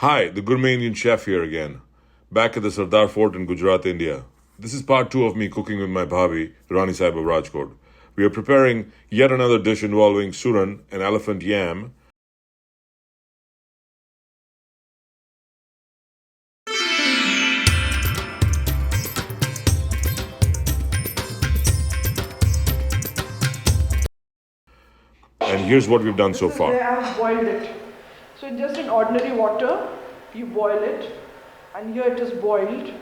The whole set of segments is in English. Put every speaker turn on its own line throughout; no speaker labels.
Hi, the Gourmet Indian Chef here again, back at the Sardar Fort in Gujarat, India. This is part 2 of me cooking with my Bhabhi, Rani Saheb of Rajkot. We are preparing yet another dish involving Suran, an elephant yam. And here's what we've done so
This is
far.
where I've boiled it. So just in ordinary water, you boil it, and here it is boiled.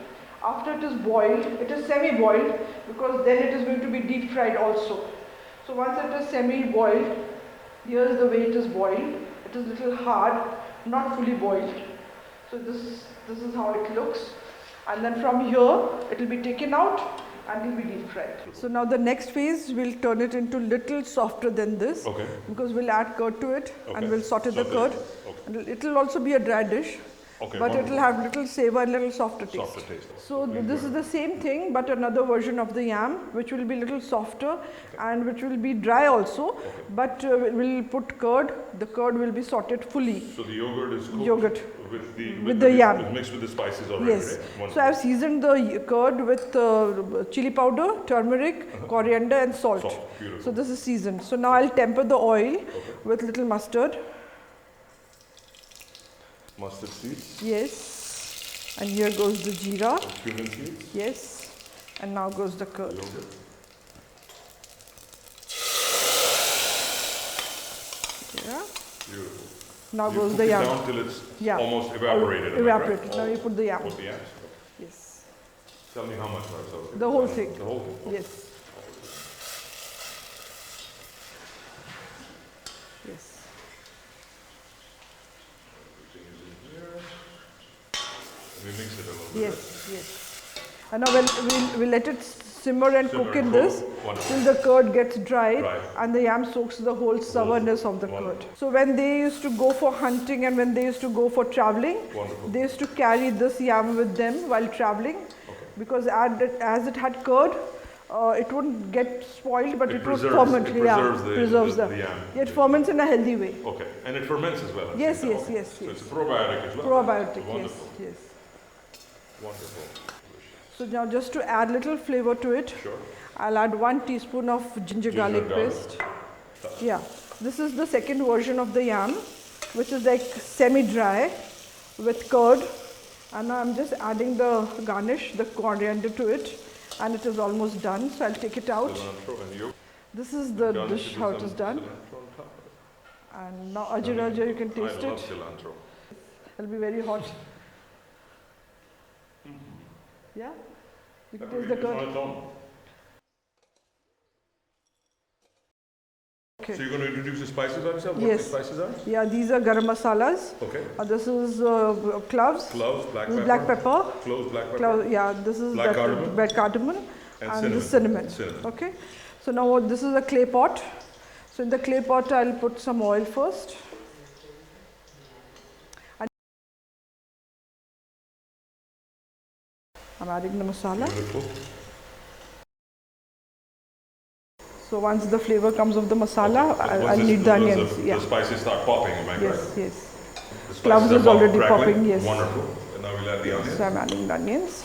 After it is boiled, it is semi-boiled because then it is going to be deep fried also. So once it is semi-boiled, here is the way it is boiled. It is little hard, not fully boiled. So this is how it looks. And then from here, it will be taken out and it will be deep fried. So now the next phase, we'll turn it into little softer than this.
Okay.
Because we'll add curd to it and we'll saute the
Saute.
curd.
Okay.
And it will also be a dry dish.
Okay,
But it will have little savor and little softer taste.
Softer taste.
So this is the same thing, but another version of the yam, which will be little softer and which will be dry also. But we'll put curd. The curd will be sauteed fully.
So the yogurt is cooked
Yogurt.
with
the yam.
mixed with the spices already,
Yes.
right?
So I've seasoned the curd with chili powder, turmeric, coriander and salt.
Beautiful.
So this is seasoned. So now I'll temper the oil with little mustard.
Mustard seeds.
Yes. And here goes the jeera.
Cumin seeds.
Yes. And now goes the curd.
Yogurt.
Yeah.
Beautiful.
Now
You
goes
cook
the
it
yam.
down till it's
Yeah.
almost evaporated. am I
Evaporated.
correct?
Now you put the yam.
Put the yams.
Yes.
Tell me how much, Marcel.
The whole thing.
The whole thing.
Yes. Yes.
Everything is in here. We mix it a little bit.
Yes. Yes. And now we'll let it simmer and cook in
and
this
cook. Wonderful.
till the curd gets dry
Right.
and the yam soaks the whole sourness of the curd.
Wonderful.
So when they used to go for hunting and when they used to go for traveling,
Wonderful.
they used to carry this yam with them while traveling because as it had curd, it wouldn't get spoiled, but it would ferment.
Preserves the yam.
It ferments in a healthy way.
Okay, and it ferments as well.
Yes,
Okay.
yes, yes,
So
yes.
it's a probiotic as well.
Probiotic, yes,
Wonderful.
yes.
Wonderful.
So now just to add little flavor to it,
Sure.
I'll add 1 teaspoon of ginger garlic paste. Yeah, this is the second version of the yam, which is like semi-dry with curd. And now I'm just adding the garnish, the coriander to it, and it is almost done. So I'll take it out.
Cilantro and yolk.
This is the
Done
dish,
to
how
do
it is
some
done.
cilantro on top of it.
And now Ajiraja, you can taste
I love
it.
cilantro.
It'll be very hot. Yeah? You can taste the
It's on
curd.
its own.
Okay.
So you're going to introduce the spices on yourself? What
Yes.
the spices are?
Yeah, these are garam masalas.
Okay.
This is cloves.
Cloves, black
This is
pepper.
black pepper.
Cloves, black pepper.
Yeah, this is
Black cardamom.
black cardamom.
And
this cinnamon.
Cinnamon.
Okay. So now this is a clay pot. So in the clay pot, I'll put some oil first. And I'm adding the masala.
Beautiful.
So once the flavor comes of the masala,
Once
I'll need the onions.
The
Yeah.
spices start popping, am I
Yes,
correct?
yes.
The spices
Cloves
are
is already
crackling.
popping, yes.
Wonderful. And now we'll add the onions.
So I'm adding the onions.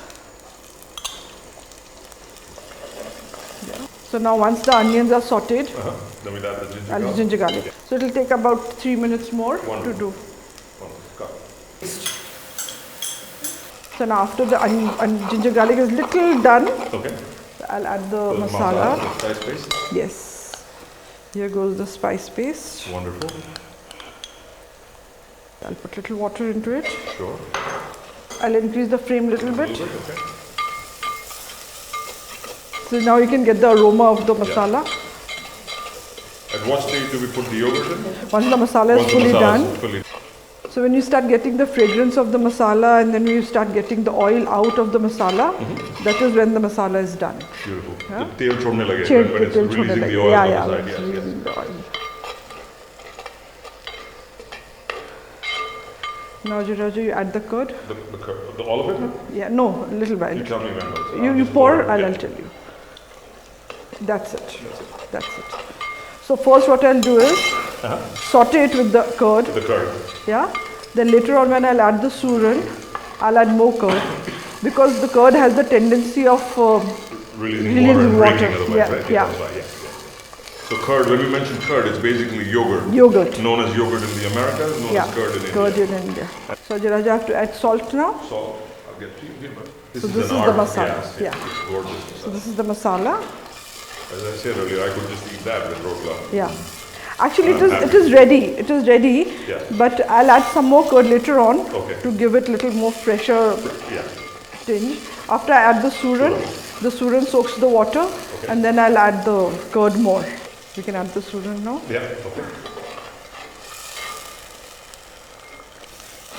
Yeah. So now once the onions are sauteed,
Then we'll add the ginger
I'll
garlic.
ginger garlic. So it'll take about 3 minutes more
Wonderful.
to do.
Wonderful. Got it.
So now after the ginger garlic is little done,
Okay.
I'll add the
So the
masala.
the spice paste.
Yes. Here goes the spice paste.
Wonderful.
I'll put little water into it.
Sure.
I'll increase the flame little bit.
Okay.
So now you can get the aroma of the masala.
At what stage do we put the yogurt in?
Once the masala is
Once the
fully
masala
done.
is fully.
So when you start getting the fragrance of the masala and then you start getting the oil out of the masala, that is when the masala is done.
Beautiful. The tail chhodne lage,
Chain-
when it's
tail
releasing
chhodne
the
lage.
oil
Yeah,
from
yeah,
the side.
it's
Yes, yes.
releasing the oil. Now Jiraju, you add the curd.
All of it?
Yeah, no, a little while.
You tell me when. but
You
just
pour,
it.
I'll
Yeah.
tell you. That's it. That's it. So first what I'll do is saute it with the curd.
The curd.
Yeah. Then later on when I'll add the suran, I'll add more curd. Because the curd has the tendency of
releasing water and breaking otherwise,
yeah,
right?
yeah.
So curd, when we mention curd, it's basically yogurt.
Yogurt.
Known as yogurt in the Americas, known as curd in India.
Curd in India. So Ajay, I have to add salt now.
Salt, I'll get to you here, but
So this is the masala.
Yeah. It's gorgeous masala.
So this is the masala.
As I said earlier, I could just eat that with rotla.
Yeah. Actually, it is ready. It is ready.
Yeah.
But I'll add some more curd later on
Okay.
to give it little more fresher tinge. After I add the suran soaks the water, and then I'll add the curd more. We can add the suran now.
Yeah. Okay.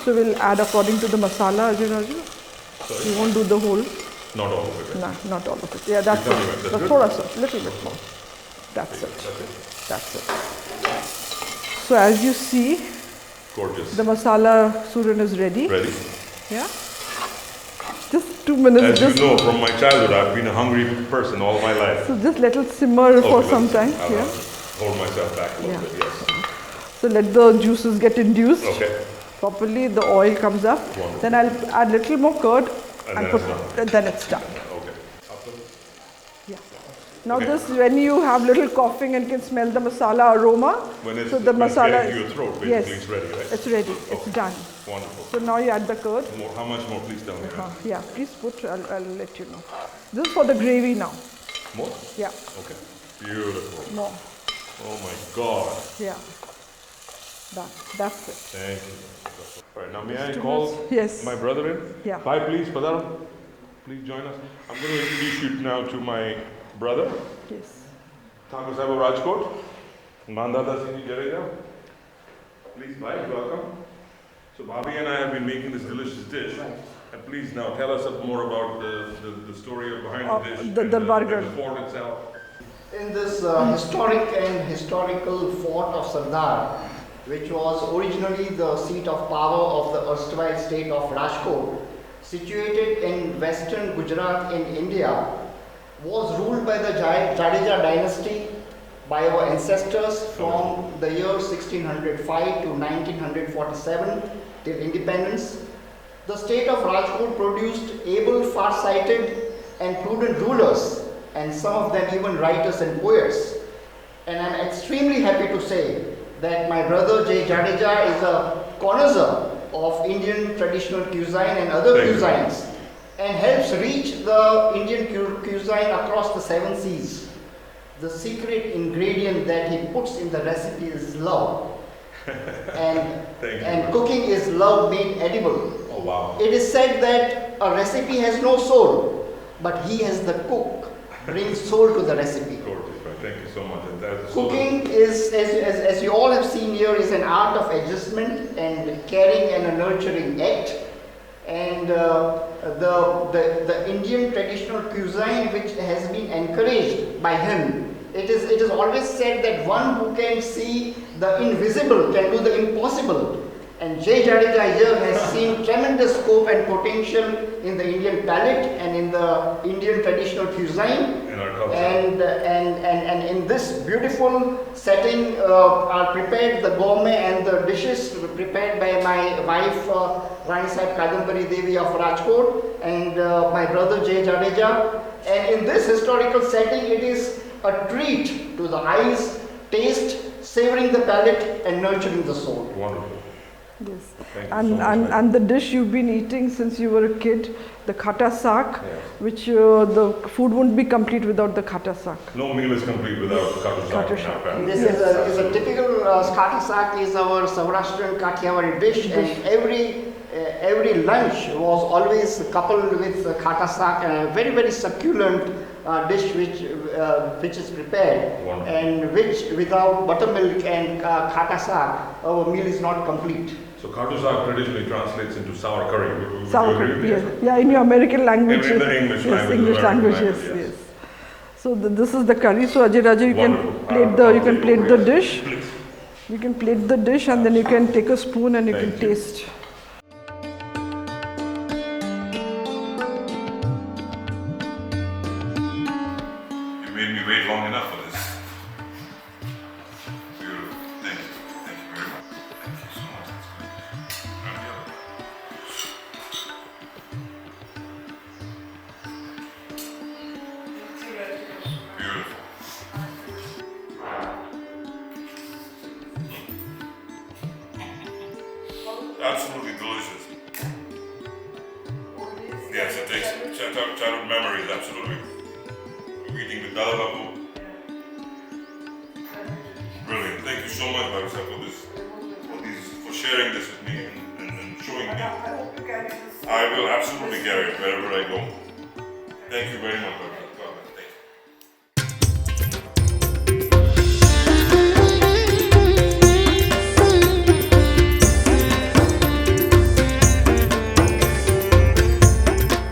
So we'll add according to the masala, Ajay Raju. We won't do the whole.
Not all of it.
No, not all of it. Yeah, that's it.
That's
Thoda sa, little bit more. That's it. That's it. So as you see,
gorgeous.
The masala suran is ready.
Ready?
Yeah. Just 2 minutes.
As you know, from my childhood, I've been a hungry person all my life.
So just let it simmer for some time.
I'll hold myself back a little bit. Yes.
So let the juices get induced.
Okay.
Properly, the oil comes up.
Wonderful.
Then I'll add little more curd
and
then it's done.
Okay.
Yeah. Now this, when you have little coughing and can smell the masala aroma,
When it's,
so the
when
masala
it's getting to your throat, basically it's ready, right?
It's ready. It's done.
Wonderful.
So now you add the curd.
More, how much more? Please tell me.
Yeah, please put. I'll let you know. This is for the gravy now.
More?
Yeah.
Okay. Beautiful.
More.
Oh my God.
Yeah. Done. That's it.
Thank you. All right, now may I call my brother in?
Yeah.
Bye, please, Padar. Please join us. I'm going to introduce you now to my brother.
Yes.
Bhabhi Saheb of Rajkot. Mandada Singh Jadeja. Please, bye. Welcome. So Bhabhi and I have been making this delicious dish. Right. And please now tell us more about the story behind the dish.
The burger.
And the fort itself.
In this historical fort of Sardar, which was originally the seat of power of the erstwhile state of Rajkot, situated in western Gujarat in India, was ruled by the Jadeja dynasty by our ancestors from the year 1605 to 1947 till independence. The state of Rajkot produced able, far-sighted and prudent rulers, and some of them even writers and poets. And I'm extremely happy to say that my brother J. Jadeja is a connoisseur of Indian traditional cuisine and other cuisines, and helps reach the Indian cuisine across the 7 seas. The secret ingredient that he puts in the recipe is love. and cooking is love made edible.
Oh wow.
It is said that a recipe has no soul, but he as the cook brings soul to the recipe.
Thank you so much.
Cooking is, as you all have seen here, is an art of adjustment and caring and a nurturing act. And the Indian traditional cuisine, which has been encouraged by him, it is always said that one who can see the invisible can do the impossible. And J. Jadeja here has seen tremendous scope and potential in the Indian palate and in the Indian traditional cuisine.
In our culture.
And in this beautiful setting are prepared the gourmet and the dishes prepared by my wife Rani Saheb of Rajkot and my brother J. Jadeja. And in this historical setting, it is a treat to the eyes, taste, savoring the palate and nurturing the soul.
Wonderful.
Yes, and the dish you've been eating since you were a kid, the khata saak, which the food wouldn't be complete without the khata saak.
No meal is complete without khata saak.
This is a typical khata saak is our Saurashtrian Kathiawadi dish, and every lunch was always coupled with khata saak, and a very very succulent dish which is prepared.
Wonderful.
And which without buttermilk and khata saak our meal is not complete.
So khatu saak traditionally translates into sour curry.
Sour curry, yes. Yeah, in your American language.
In the English language.
English language, yes. So this is the curry. So Ajay Raja, you can plate the dish.
Please.
You can plate the dish and then you can take a spoon and you can taste.
You made me wait long enough for this. Beautiful. Thank you. Thank you very much. Thank you so much. That's good. Absolutely delicious. Yes, it takes childhood memories, absolutely. Eating with Dada Babu. Brilliant. Thank you so much, Bhabhi Saheb, for sharing this with me and showing me.
I hope you carry this.
I will absolutely carry it wherever I go. Thank you very much,